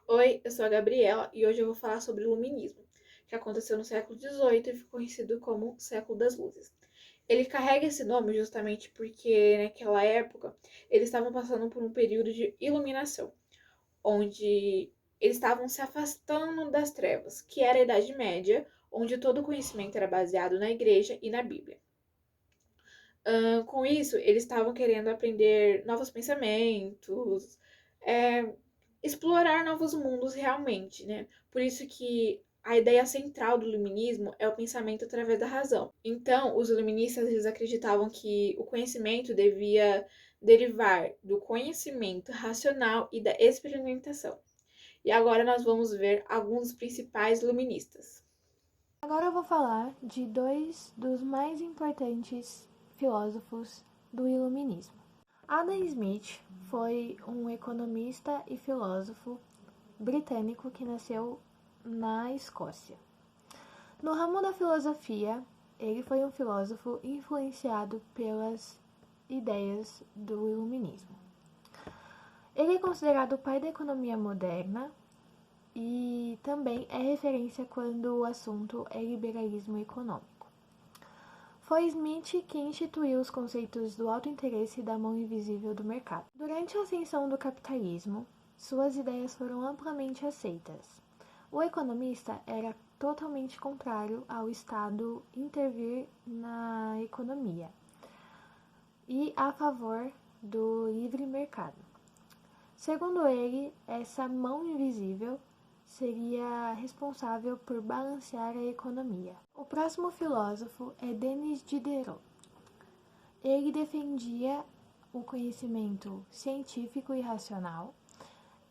Oi, eu sou a Gabriela e hoje eu vou falar sobre o Iluminismo, que aconteceu no século XVIII e ficou conhecido como Século das Luzes. Ele carrega esse nome justamente porque, naquela época, eles estavam passando por um período de iluminação, onde eles estavam se afastando das trevas, que era a Idade Média, onde todo o conhecimento era baseado na Igreja e na Bíblia. Com isso, eles estavam querendo aprender novos pensamentos, é, explorar novos mundos realmente, né? Por isso que a ideia central do iluminismo é o pensamento através da razão. Então, os iluministas eles acreditavam que o conhecimento devia derivar do conhecimento racional e da experimentação. E agora nós vamos ver alguns dos principais iluministas. Agora eu vou falar de dois dos mais importantes filósofos do Iluminismo. Adam Smith foi um economista e filósofo britânico que nasceu na Escócia. No ramo da filosofia, ele foi um filósofo influenciado pelas ideias do Iluminismo. Ele é considerado o pai da economia moderna e também é referência quando o assunto é liberalismo econômico. Foi Smith que instituiu os conceitos do autointeresse e da mão invisível do mercado. Durante a ascensão do capitalismo, suas ideias foram amplamente aceitas. O economista era totalmente contrário ao Estado intervir na economia e a favor do livre mercado. Segundo ele, essa mão invisível seria responsável por balancear a economia. O próximo filósofo é Denis Diderot. Ele defendia o conhecimento científico e racional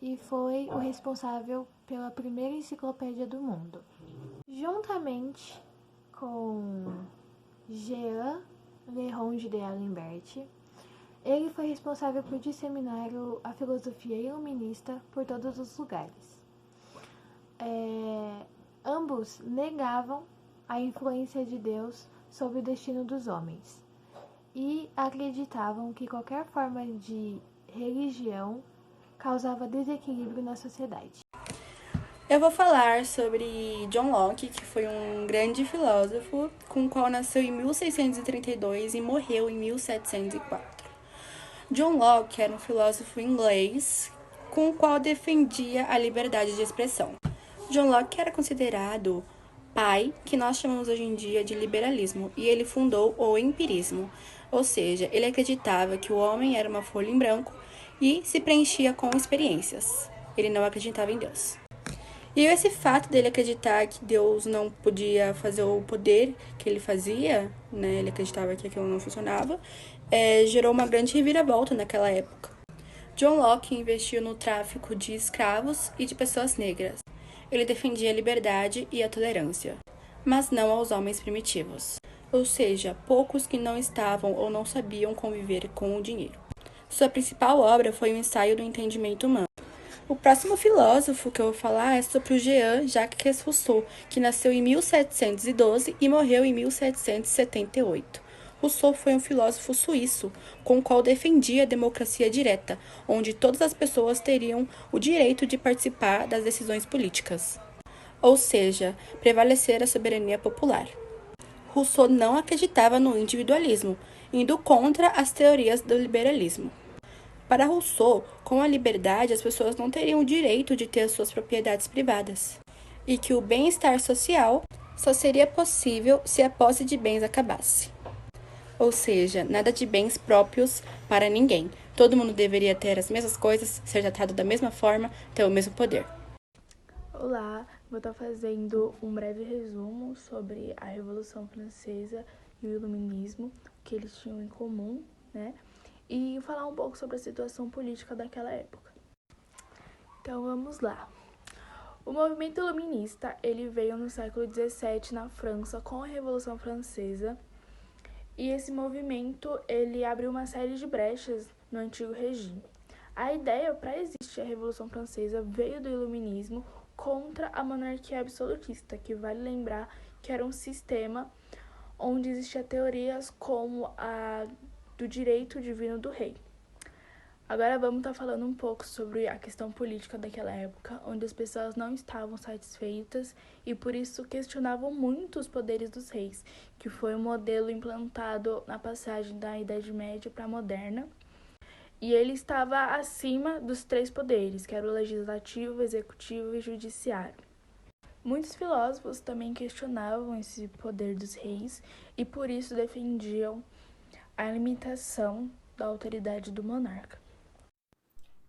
e foi o responsável pela primeira enciclopédia do mundo. Juntamente com Jean Le Ronge de Alembert, ele foi responsável por disseminar a filosofia iluminista por todos os lugares. Ambos negavam a influência de Deus sobre o destino dos homens e acreditavam que qualquer forma de religião causava desequilíbrio na sociedade. Eu vou falar sobre John Locke, que foi um grande filósofo, com o qual nasceu em 1632 e morreu em 1704. John Locke era um filósofo inglês com o qual defendia a liberdade de expressão. John Locke era considerado pai, que nós chamamos hoje em dia de liberalismo, e ele fundou o empirismo, ou seja, ele acreditava que o homem era uma folha em branco e se preenchia com experiências. Ele não acreditava em Deus. E esse fato dele acreditar que Deus não podia fazer o poder que ele fazia, né? Ele acreditava que aquilo não funcionava, gerou uma grande reviravolta naquela época. John Locke investiu no tráfico de escravos e de pessoas negras. Ele defendia a liberdade e a tolerância, mas não aos homens primitivos, ou seja, poucos que não estavam ou não sabiam conviver com o dinheiro. Sua principal obra foi o Ensaio do Entendimento Humano. O próximo filósofo que eu vou falar é sobre o Jean-Jacques Rousseau, que nasceu em 1712 e morreu em 1778. Rousseau foi um filósofo suíço, com o qual defendia a democracia direta, onde todas as pessoas teriam o direito de participar das decisões políticas, ou seja, prevalecer a soberania popular. Rousseau não acreditava no individualismo, indo contra as teorias do liberalismo. Para Rousseau, com a liberdade, as pessoas não teriam o direito de ter as suas propriedades privadas, e que o bem-estar social só seria possível se a posse de bens acabasse. Ou seja, nada de bens próprios para ninguém. Todo mundo deveria ter as mesmas coisas, ser tratado da mesma forma, ter o mesmo poder. Olá, vou estar fazendo um breve resumo sobre a Revolução Francesa e o Iluminismo, que eles tinham em comum, né? E falar um pouco sobre a situação política daquela época. Então vamos lá. O movimento iluminista ele veio no século XVII na França com a Revolução Francesa e esse movimento ele abriu uma série de brechas no antigo regime. A ideia para existir a Revolução Francesa veio do iluminismo contra a monarquia absolutista, que vale lembrar que era um sistema onde existiam teorias como a do direito divino do rei. Agora vamos estar falando um pouco sobre a questão política daquela época, onde as pessoas não estavam satisfeitas e por isso questionavam muito os poderes dos reis, que foi um modelo implantado na passagem da Idade Média para a Moderna. E ele estava acima dos três poderes, que eram o legislativo, o executivo e o judiciário. Muitos filósofos também questionavam esse poder dos reis e por isso defendiam a limitação da autoridade do monarca.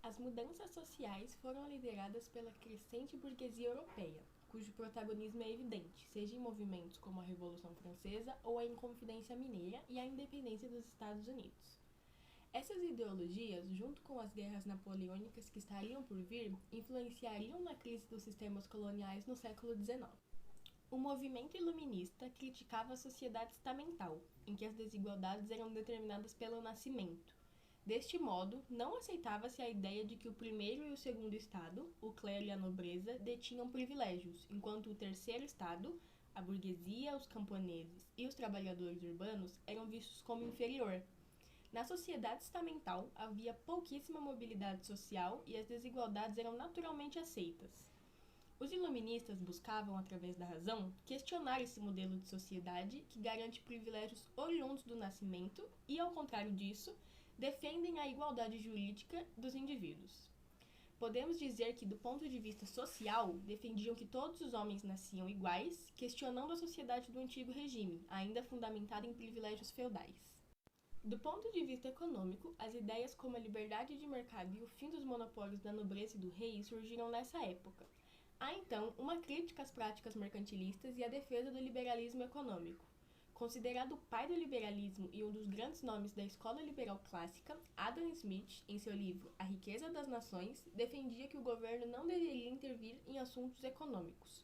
As mudanças sociais foram lideradas pela crescente burguesia europeia, cujo protagonismo é evidente, seja em movimentos como a Revolução Francesa ou a Inconfidência Mineira e a independência dos Estados Unidos. Essas ideologias, junto com as guerras napoleônicas que estariam por vir, influenciariam na crise dos sistemas coloniais no século XIX. O movimento iluminista criticava a sociedade estamental, em que as desigualdades eram determinadas pelo nascimento. Deste modo, não aceitava-se a ideia de que o primeiro e o segundo estado, o clero e a nobreza, detinham privilégios, enquanto o terceiro estado, a burguesia, os camponeses e os trabalhadores urbanos, eram vistos como inferior. Na sociedade estamental, havia pouquíssima mobilidade social e as desigualdades eram naturalmente aceitas. Os iluministas buscavam, através da razão, questionar esse modelo de sociedade que garante privilégios oriundos do nascimento e, ao contrário disso, defendem a igualdade jurídica dos indivíduos. Podemos dizer que, do ponto de vista social, defendiam que todos os homens nasciam iguais, questionando a sociedade do antigo regime, ainda fundamentada em privilégios feudais. Do ponto de vista econômico, as ideias como a liberdade de mercado e o fim dos monopólios da nobreza e do rei surgiram nessa época. Há, então, uma crítica às práticas mercantilistas e a defesa do liberalismo econômico. Considerado o pai do liberalismo e um dos grandes nomes da escola liberal clássica, Adam Smith, em seu livro A Riqueza das Nações, defendia que o governo não deveria intervir em assuntos econômicos.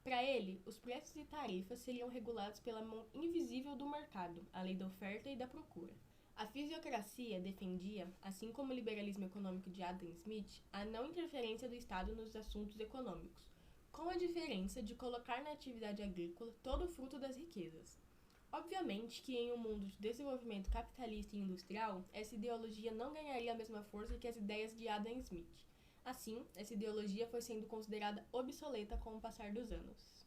Para ele, os preços e tarifas seriam regulados pela mão invisível do mercado, a lei da oferta e da procura. A fisiocracia defendia, assim como o liberalismo econômico de Adam Smith, a não interferência do Estado nos assuntos econômicos, com a diferença de colocar na atividade agrícola todo o fruto das riquezas. Obviamente que em um mundo de desenvolvimento capitalista e industrial, essa ideologia não ganharia a mesma força que as ideias de Adam Smith. Assim, essa ideologia foi sendo considerada obsoleta com o passar dos anos.